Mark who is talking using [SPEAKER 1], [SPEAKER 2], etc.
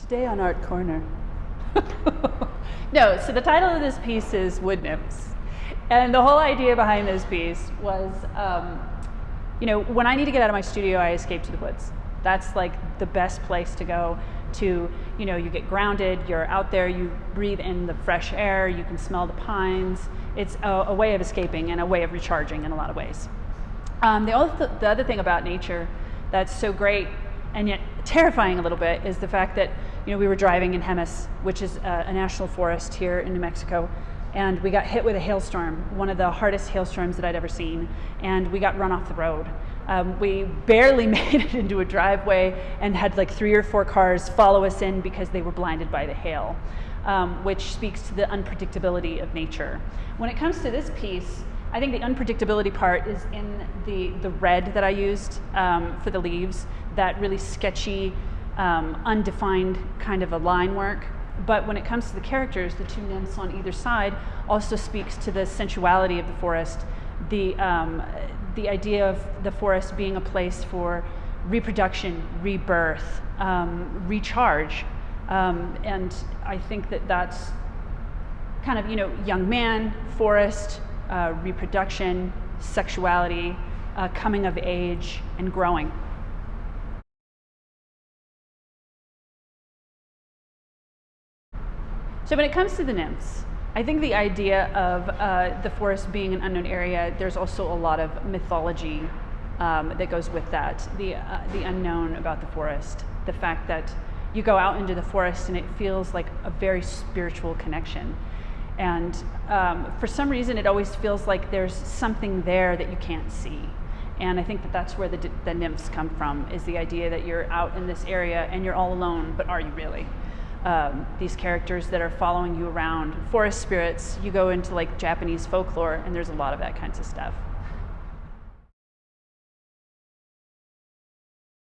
[SPEAKER 1] Today on Art Corner. No, so the title of this piece is Wood Nymphs. And the whole idea behind this piece was, when I need to get out of my studio, I escape to the woods. That's like the best place to go to, you get grounded, you're out there, you breathe in the fresh air, you can smell the pines. It's a way of escaping and a way of recharging in a lot of ways. The other thing about nature that's so great and yet terrifying a little bit is the fact that we were driving in NYMPHS, which is a national forest here in New Mexico, and we got hit with a hailstorm, one of the hardest hailstorms that I'd ever seen, and we got run off the road. We barely made it into a driveway and had like 3 or 4 cars follow us in because they were blinded by the hail, which speaks to the unpredictability of nature. When it comes to this piece, I think the unpredictability part is in the red that I used for the leaves, that really sketchy, undefined kind of a line work. But when it comes to the characters, the 2 nymphs on either side also speaks to the sensuality of the forest, the idea of the forest being a place for reproduction, rebirth, recharge. And I think that that's kind of, young man, forest, reproduction, sexuality, coming of age, and growing. So when it comes to the nymphs, I think the idea of the forest being an unknown area, there's also a lot of mythology that goes with that. The unknown about the forest, the fact that you go out into the forest and it feels like a very spiritual connection. And for some reason, it always feels like there's something there that you can't see. And I think that that's where the nymphs come from, is the idea that you're out in this area and you're all alone, but are you really? These characters that are following you around, forest spirits, you go into like Japanese folklore and there's a lot of that kinds of stuff.